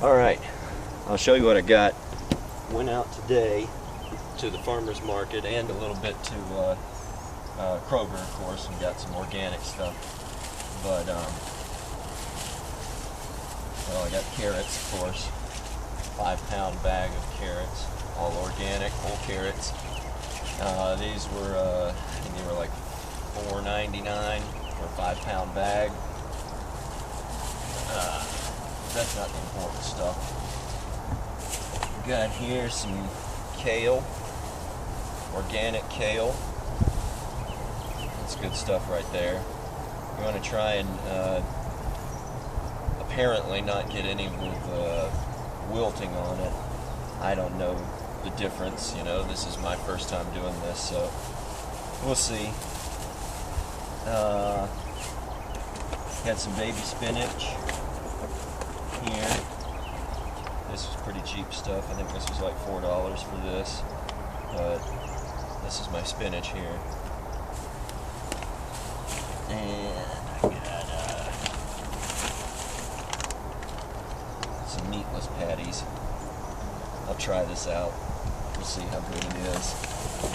Alright, I'll show you what I got. Went out today to the farmer's market and a little bit to Kroger, of course, and got some organic stuff. But, well, I got carrots, of course. 5-pound bag of carrots, all organic, whole carrots. These were, I think they were like $4.99 for a 5-pound bag. That's not the important stuff. We got here some kale, organic kale. That's good stuff right there. You want to try and apparently not get any with wilting on it. I don't know the difference, you know, this is my first time doing this, so we'll see. Got some baby spinach here. This was pretty cheap stuff. I think this was like $4 for this, but this is my spinach here. And I got some meatless patties. I'll try this out. We'll see how good it is.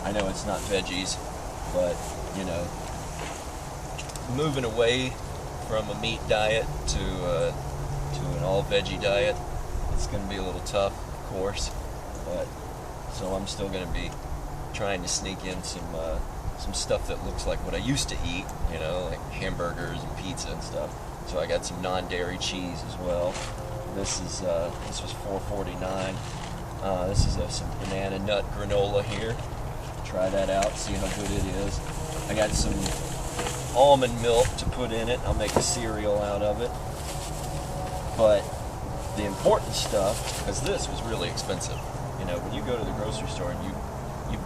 I know it's not veggies, but you know, moving away from a meat diet to an all veggie diet, it's going to be a little tough, of course. But so I'm still going to be trying to sneak in some stuff that looks like what I used to eat, you know, like hamburgers and pizza and stuff. So I got some non-dairy cheese as well. This was $4.49. This is some banana nut granola here. Try that out, see how good it is. I got some almond milk to put in it. I'll make a cereal out of it. But the important stuff, because this was really expensive. You know, when you go to the grocery store and you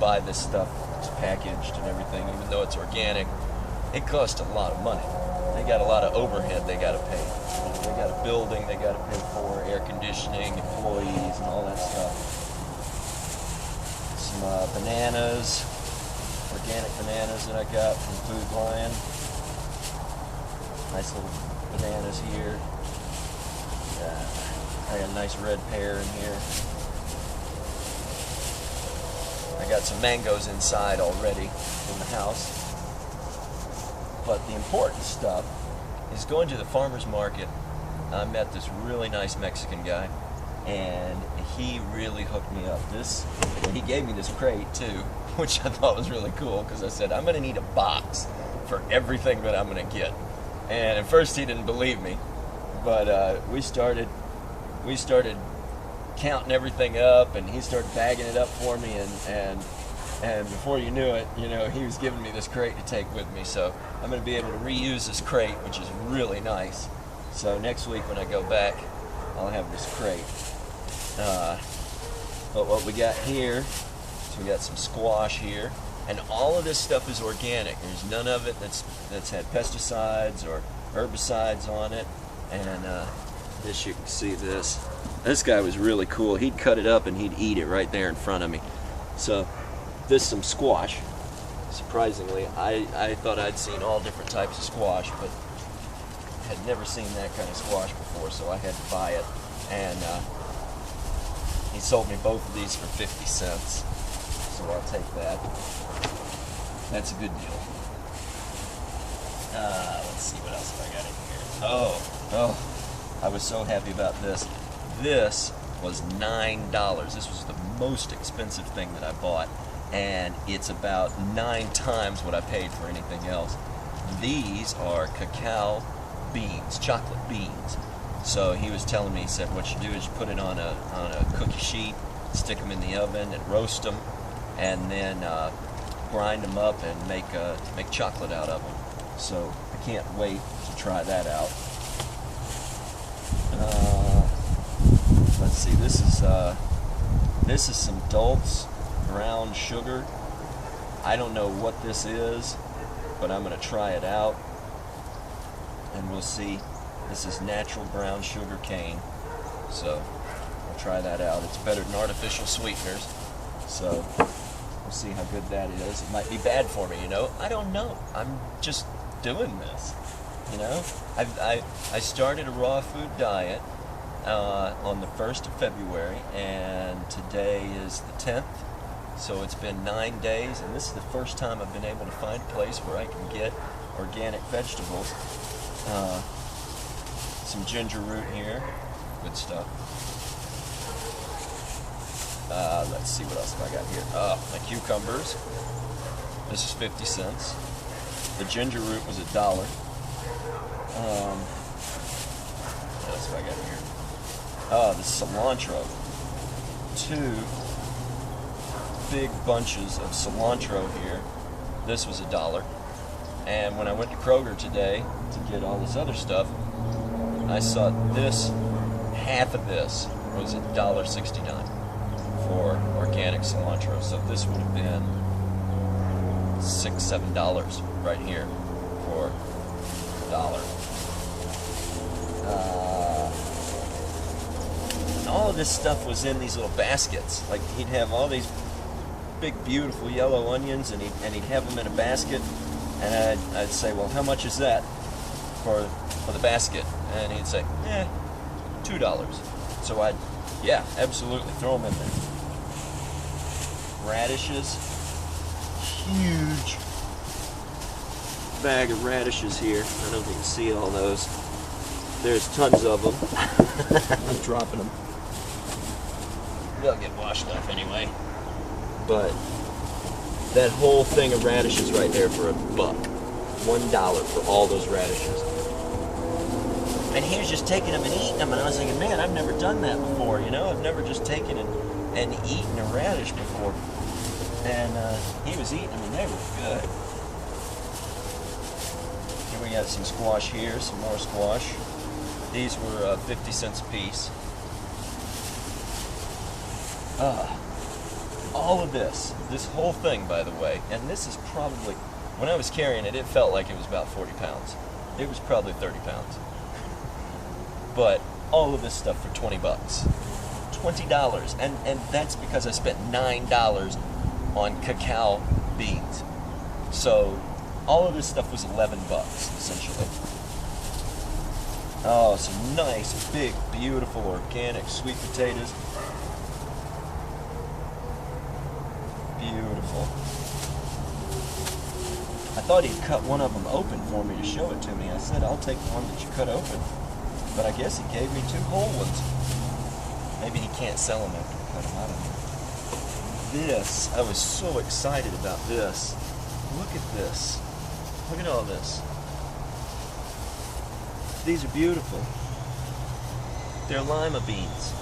buy this stuff, it's packaged and everything, even though it's organic, it costs a lot of money. They got a lot of overhead they got to pay. They got a building they got to pay for, air conditioning, employees, and all that stuff. Some bananas, organic bananas that I got from Food Lion. Nice little bananas here. I got a nice red pear in here. I got some mangoes inside already in the house. But the important stuff is going to the farmer's market. I met this really nice Mexican guy, and he really hooked me up. He gave me this crate too, which I thought was really cool, because I said, I'm going to need a box for everything that I'm going to get. And at first he didn't believe me, but we started counting everything up, and he started bagging it up for me, and before you knew it, you know, he was giving me this crate to take with me. So I'm going to be able to reuse this crate, which is really nice. So next week when I go back, I'll have this crate. But what we got here, so we got some squash here, and all of this stuff is organic. There's none of it that's had pesticides or herbicides on it. And this, you can see this. This guy was really cool. He'd cut it up and he'd eat it right there in front of me. So this is some squash. Surprisingly, I thought I'd seen all different types of squash, but had never seen that kind of squash before, so I had to buy it. And he sold me both of these for 50 cents, so I'll take that. That's a good deal. Let's see, what else have I got in here? Oh, I was so happy about this. This was $9. This was the most expensive thing that I bought, and it's about 9 times what I paid for anything else. These are cacao beans, chocolate beans. So he was telling me, he said, what you do is you put it on a cookie sheet, stick them in the oven and roast them, and then grind them up and make chocolate out of them. So I can't wait to try that out. Let's see, this is some Dulce brown sugar. I don't know what this is, but I'm going to try it out, and we'll see. This is natural brown sugar cane, so I'll try that out. It's better than artificial sweeteners, so we'll see how good that is. It might be bad for me, you know. I don't know. I'm just doing this, you know. I started a raw food diet, on the 1st of February, and today is the 10th. So it's been 9 days, and this is the first time I've been able to find a place where I can get organic vegetables. Some ginger root here, good stuff. Let's see what else have I got here. My cucumbers. This is 50 cents. The ginger root was $1. What else have I got here? The cilantro. 2 big bunches of cilantro here. This was $1. And when I went to Kroger today to get all this other stuff, I saw this, half of this was $1.69 for organic cilantro. So this would have been $6, $7 right here for $1. And all of this stuff was in these little baskets. Like, he'd have all these big, beautiful yellow onions, and he'd have them in a basket, and I'd say, well, how much is that for the basket? And he'd say, $2. So I'd, yeah, absolutely throw them in there. Radishes, huge bag of radishes here. I don't know if you can see all those. There's tons of them. I'm dropping them. They'll get washed off anyway. But that whole thing of radishes right there for $1. $1 for all those radishes. And he was just taking them and eating them, and I was thinking, man, I've never done that before, you know? I've never just taken and eaten a radish before. And he was eating them, and they were good. Here we got some squash here, some more squash. These were 50 cents a piece. All of this whole thing, by the way, and this is probably, when I was carrying it, it felt like it was about 40 pounds. It was probably 30 pounds. But all of this stuff for $20. $20, and that's because I spent $9 on cacao beans. So all of this stuff was $11 essentially. Oh, some nice, big, beautiful, organic sweet potatoes. Beautiful. I thought he'd cut one of them open for me to show it to me. I said, I'll take the one that you cut open. But I guess he gave me 2 whole ones. Maybe he can't sell them after I cut them. I don't know. This, I was so excited about this. Look at this. Look at all this. These are beautiful. They're lima beans.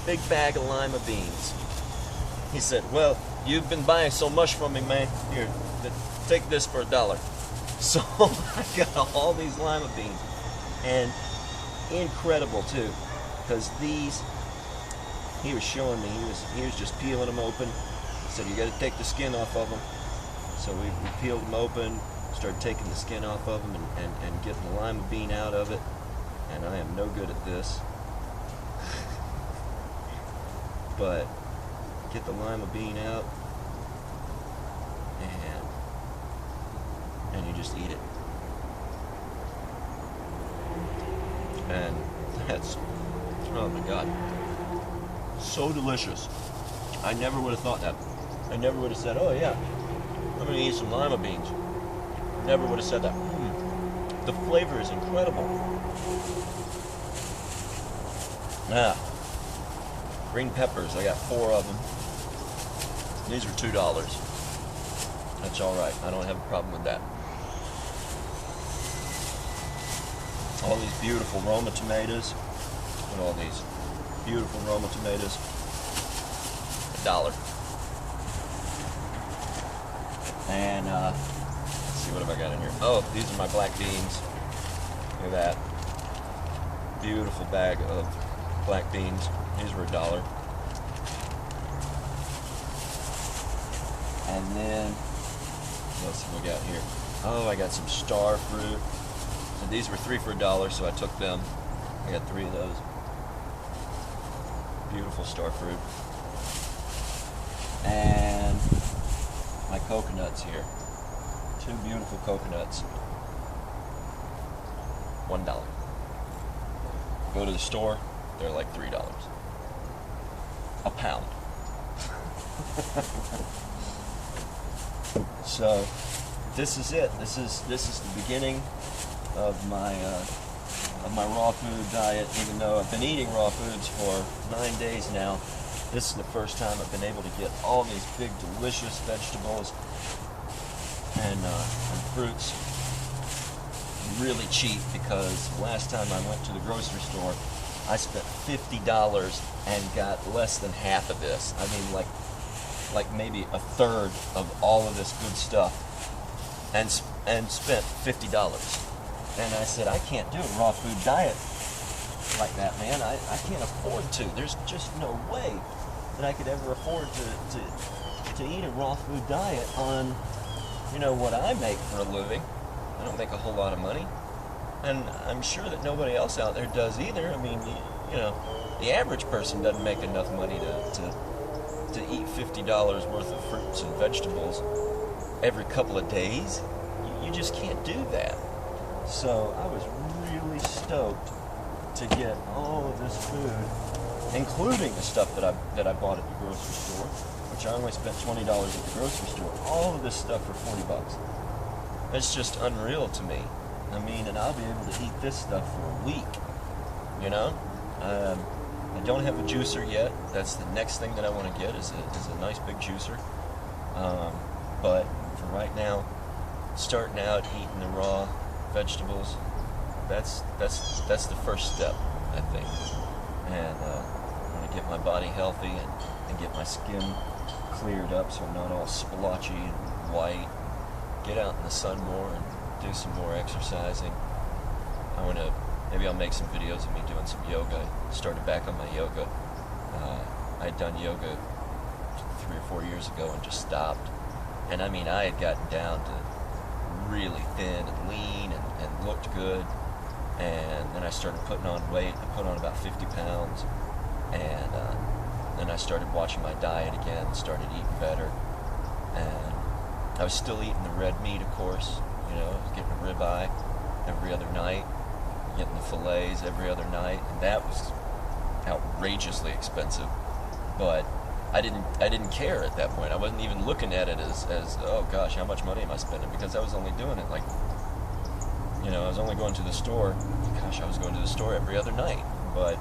Big bag of lima beans. He said, well, you've been buying so much from me, man. Here, take this for $1. So I got all these lima beans. And incredible, too. Because these, he was showing me, he was just peeling them open. He said, you got to take the skin off of them. So we peeled them open, started taking the skin off of them and getting the lima bean out of it. And I am no good at this. But get the lima bean out, and you just eat it. And that's, oh my God, so delicious. I never would have thought that. I never would have said, oh yeah, I'm gonna eat some lima beans. Never would have said that. The flavor is incredible. Green peppers, I got 4 of them. These are $2. That's all right. I don't have a problem with that. All these beautiful Roma tomatoes. Look at all these beautiful Roma tomatoes. $1. And let's see, what have I got in here? Oh, these are my black beans. Look at that. Beautiful bag of black beans. These were $1. And then, what else have we got here? Oh, I got some star fruit. And these were 3 for $1, so I took them. I got 3 of those. Beautiful star fruit. And my coconuts here. 2 beautiful coconuts. $1. Go to the store, they're like $3 a pound. So this is it. This is the beginning of my raw food diet. Even though I've been eating raw foods for 9 days now, this is the first time I've been able to get all these big, delicious vegetables and fruits really cheap, because last time I went to the grocery store, I spent $50 and got less than half of this. I mean, like maybe a third of all of this good stuff, and spent $50. And I said, I can't do a raw food diet like that, man. I can't afford to. There's just no way that I could ever afford to eat a raw food diet on, you know, what I make for a living. I don't make a whole lot of money, and I'm sure that nobody else out there does either. I mean, you know, the average person doesn't make enough money to eat $50 worth of fruits and vegetables every couple of days. You just can't do that. So I was really stoked to get all of this food, including the stuff that I bought at the grocery store, which I only spent $20 at the grocery store. All of this stuff for $40. It's just unreal to me. I mean, and I'll be able to eat this stuff for a week, you know? I don't have a juicer yet. That's the next thing that I want to get, is a nice big juicer. But for right now, starting out eating the raw vegetables, that's the first step, I think. And I want to get my body healthy and get my skin cleared up so I'm not all splotchy and white. Get out in the sun more and do some more exercising. Maybe I'll make some videos of me doing some yoga. Started back on my yoga. I'd done yoga 3 or 4 years ago and just stopped. And I mean, I had gotten down to really thin and lean and looked good. And then I started putting on weight. I put on about 50 pounds. And then I started watching my diet again, started eating better. And I was still eating the red meat, of course. You know, I was getting a ribeye every other night, getting the fillets every other night, and that was outrageously expensive. But I didn't care at that point. I wasn't even looking at it as oh gosh, how much money am I spending? Because I was only doing it like, you know, I was only going to the store. Gosh, I was going to the store every other night, but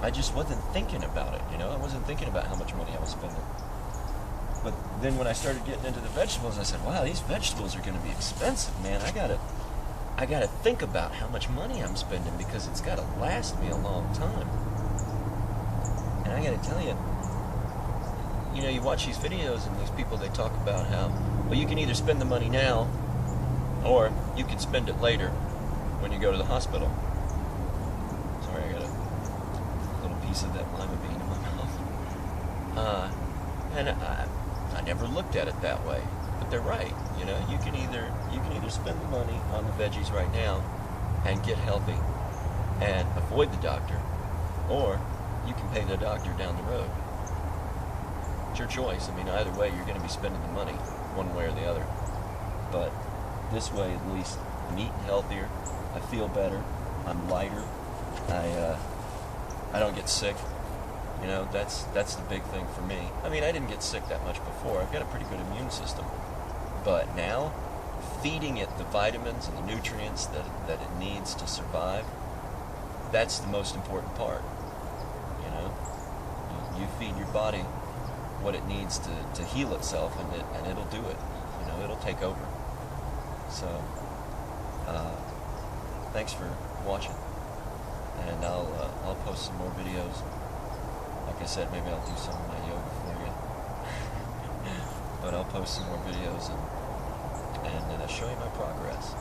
I just wasn't thinking about it. You know, I wasn't thinking about how much money I was spending. But then when I started getting into the vegetables, I said, wow, these vegetables are going to be expensive, man. I gotta think about how much money I'm spending, because it's got to last me a long time. And I got to tell you, you know, you watch these videos and these people, they talk about how, well, you can either spend the money now or you can spend it later when you go to the hospital. Sorry, I got a little piece of that lima bean in my mouth. And I never looked at it that way, but they're right. You know, you can either spend the money on the veggies right now and get healthy and avoid the doctor, or you can pay the doctor down the road. It's your choice. I mean, either way, you're going to be spending the money one way or the other. But this way, at least, I'm eating healthier. I feel better. I'm lighter. I don't get sick. You know, that's the big thing for me. I mean, I didn't get sick that much before. I've got a pretty good immune system. But now, feeding it the vitamins and the nutrients that it needs to survive, that's the most important part. You know, you feed your body what it needs to heal itself, and it'll do it. You know, it'll take over. So, thanks for watching, and I'll post some more videos. Like I said, maybe I'll do some of my yoga for you. But I'll post some more videos and show you my progress.